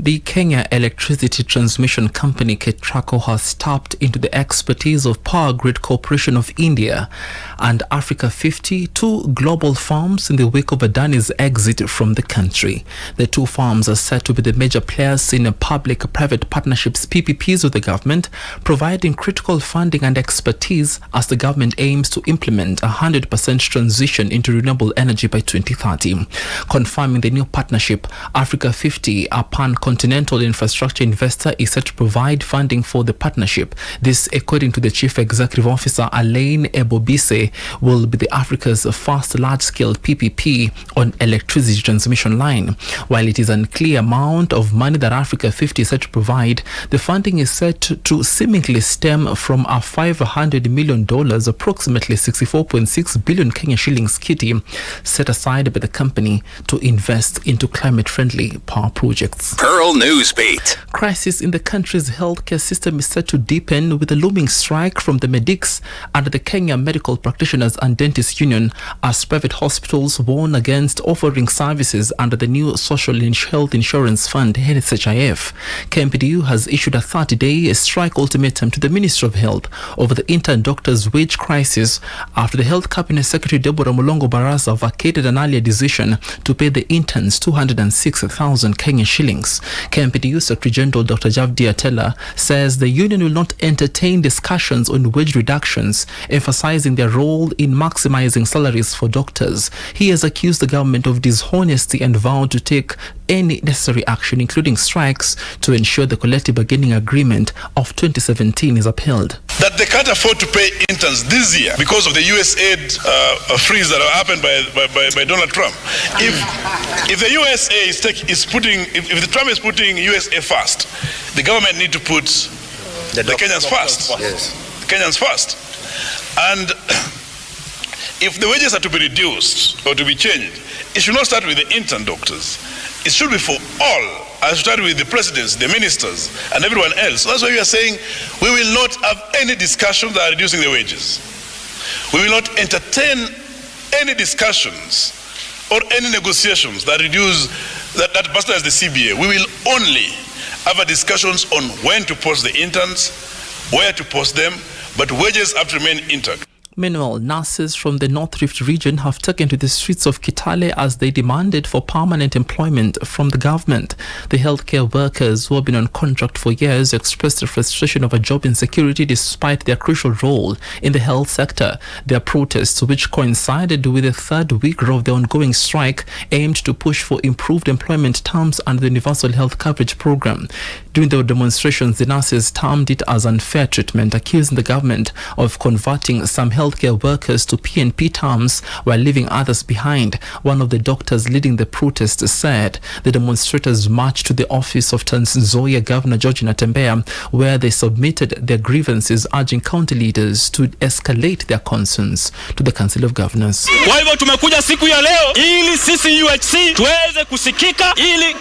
The Kenya Electricity Transmission Company KETRACO has tapped into the expertise of Power Grid Corporation of India and Africa 50, two global firms in the wake of Adani's exit from the country. The two firms are said to be the major players in public-private partnerships PPPs with the government, providing critical funding and expertise as the government aims to implement 100% transition into renewable energy by 2030. Confirming the new partnership, Africa 50, a pan-continental infrastructure investor, is set to provide funding for the partnership. This, according to the Chief Executive Officer Alain Ebobise, will be the Africa's first large-scale PPP on electricity transmission line. While it is unclear amount of money that Africa 50 is set to provide, the funding is set to seemingly stem from a $500 million, approximately 64.6 billion Kenya shillings kitty, set aside by the company to invest into climate-friendly power projects. Pearl Newsbeat. Crisis in the country's healthcare system is set to deepen with a looming strike from the medics and the Kenya Medical Practitioners and Dentists Union as private hospitals warn against offering services under the new Social Health Insurance Fund, NHIF. KMPDU has issued a 30-day strike ultimatum to the Ministry of Health over the intern doctors' wage crisis after the Health Cabinet Secretary Deborah Mulongo Barasa vacated an earlier decision to pay the interns 206,000 Kenya shillings. KMPDU Secretary General Dr. Javdi Atela says the union will not entertain discussions on wage reductions, emphasizing their role in maximizing salaries for doctors. He has accused the government of dishonesty and vowed to take any necessary action, including strikes, to ensure the collective bargaining agreement of 2017 is upheld. That they can't afford to pay interns this year because of the US aid freeze that happened by Donald Trump. If the USA is putting, if the Trump is putting USA first, the government need to put the Kenyans first. Yes. Kenyans first. And if the wages are to be reduced or to be changed, it should not start with the intern doctors. It should be for all. I should start with the presidents, the ministers, and everyone else. That's why we are saying we will not have any discussions that are reducing the wages. We will not entertain any discussions or any negotiations that reduce, that bastardize the CBA. We will only have a discussions on when to post the interns, where to post them, but wages have to remain intact. Meanwhile, nurses from the North Rift region have taken to the streets of Kitale as they demanded for permanent employment from the government. The healthcare workers who have been on contract for years expressed the frustration of a job insecurity despite their crucial role in the health sector. Their protests, which coincided with the third week of the ongoing strike, aimed to push for improved employment terms under the Universal Health Coverage Program. During the demonstrations, the nurses termed it as unfair treatment, accusing the government of converting some healthcare workers to PNP terms while leaving others behind. One of the doctors leading the protest said the demonstrators marched to the office of Trans Nzoia Governor George Natembeya, where they submitted their grievances, urging county leaders to escalate their concerns to the Council of Governors. Kwa hivyo tumekuja siku ya leo ili sisi UHC tuweze kusikika, ili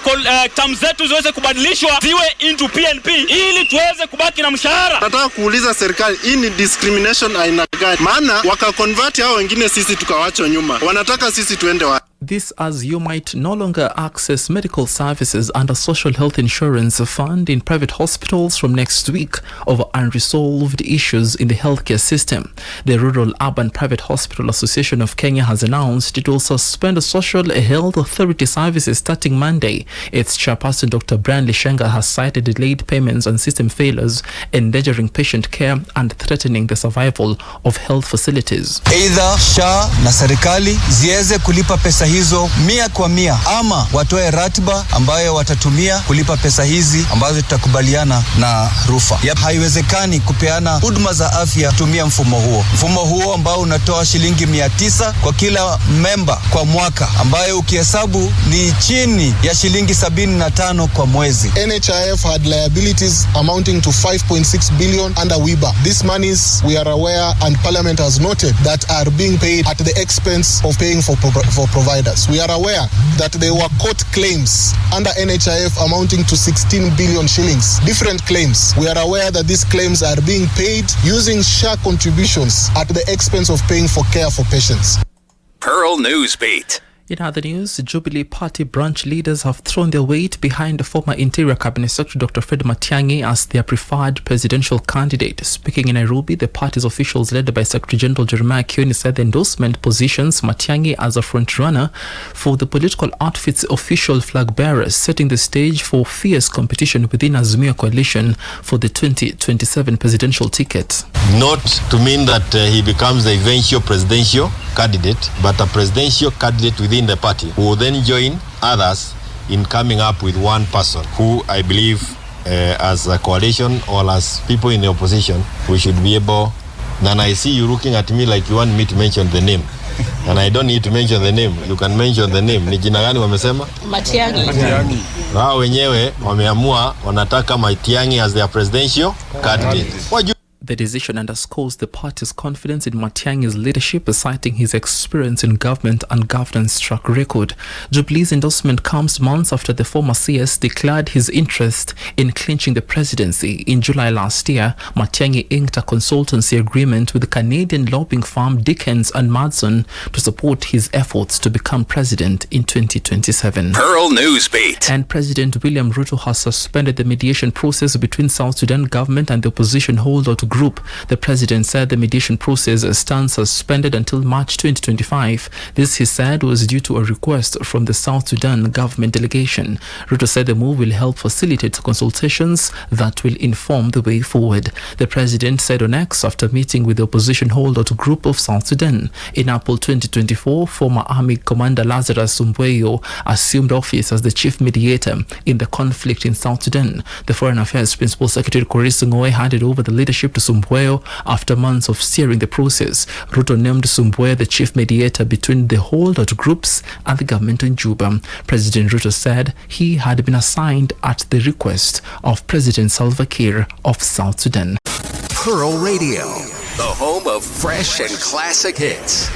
terms zetu ziweze kubadilishwa ziwe into PNP ili tuweze kubaki na mshahara. Nataka kuuliza serikali, hii ni discrimination aina gani? Maana wakakonvert hao wengine sisi tukawachwa nyuma. Wanataka sisi tuende wapi? This as you might no longer access medical services under Social Health Insurance Fund in private hospitals from next week over unresolved issues in the healthcare system. The Rural Urban Private Hospital Association of Kenya has announced it will suspend Social Health Authority services starting Monday. Its chairperson, Dr. Brian Lishenga, has cited delayed payments and system failures, endangering patient care and threatening the survival of health facilities. Either SHA na serikali ziweze kulipa pesa hizo 100%, ama watoe ratiba ambayo watatumia kulipa pesa hizi ambazo tutakubaliana na rufa. Haiwezekani kupeana huduma za afya kutumia mfumo huo ambao unatoa shilingi 900 kwa kila member kwa mwaka, ambayo ukihesabu ni chini ya shilingi 75 kwa mwezi. NHIF had liabilities amounting to 5.6 billion under WIBA. These monies, we are aware, and Parliament has noted, that are being paid at the expense of paying for providers. We are aware that there were court claims under NHIF amounting to 16 billion shillings, different claims. We are aware that these claims are being paid using SHA contributions at the expense of paying for care for patients. Pearl Newsbeat. In other news, Jubilee Party branch leaders have thrown their weight behind the former Interior Cabinet Secretary Dr. Fred Matiang'i as their preferred presidential candidate. Speaking in Nairobi, the party's officials led by Secretary General Jeremiah Kioni said the endorsement positions Matiang'i as a front-runner for the political outfit's official flag bearers, setting the stage for fierce competition within Azimio coalition for the 2027 presidential ticket. Not to mean that he becomes the eventual presidential candidate, but a presidential candidate within the party who will then join others in coming up with one person who I believe as a coalition or as people in the opposition we should be able. And I see you looking at me like you want me to mention the name. And I don't need to mention the name. You can mention the name. Ni jina gani wamesema? Matiang'i. Wao wenyewe wameamua wanataka Matiang'i as their presidential candidate. The decision underscores the party's confidence in Matiang'i's leadership, citing his experience in government and governance track record. Jubilee's endorsement comes months after the former CS declared his interest in clinching the presidency. In July last year, Matiang'i inked a consultancy agreement with the Canadian lobbying firm Dickens and Madson to support his efforts to become president in 2027. Pearl Newsbeat. And President William Ruto has suspended the mediation process between South Sudan government and the opposition holdout group. The president said the mediation process stands suspended until March 2025. This, he said, was due to a request from the South Sudan government delegation. Ruto said the move will help facilitate consultations that will inform the way forward. The president said on X after meeting with the opposition holdout group of South Sudan. In April 2024, former Army Commander Lazarus Sumbweyo assumed office as the chief mediator in the conflict in South Sudan. The Foreign Affairs Principal Secretary Korisi Ngoe handed over the leadership to Sumbweyo after months of steering the process. Ruto named Sumbweyo the chief mediator between the holdout groups and the government in Juba. President Ruto said he had been assigned at the request of President Salva Kiir of South Sudan. Pearl Radio, the home of fresh and classic hits.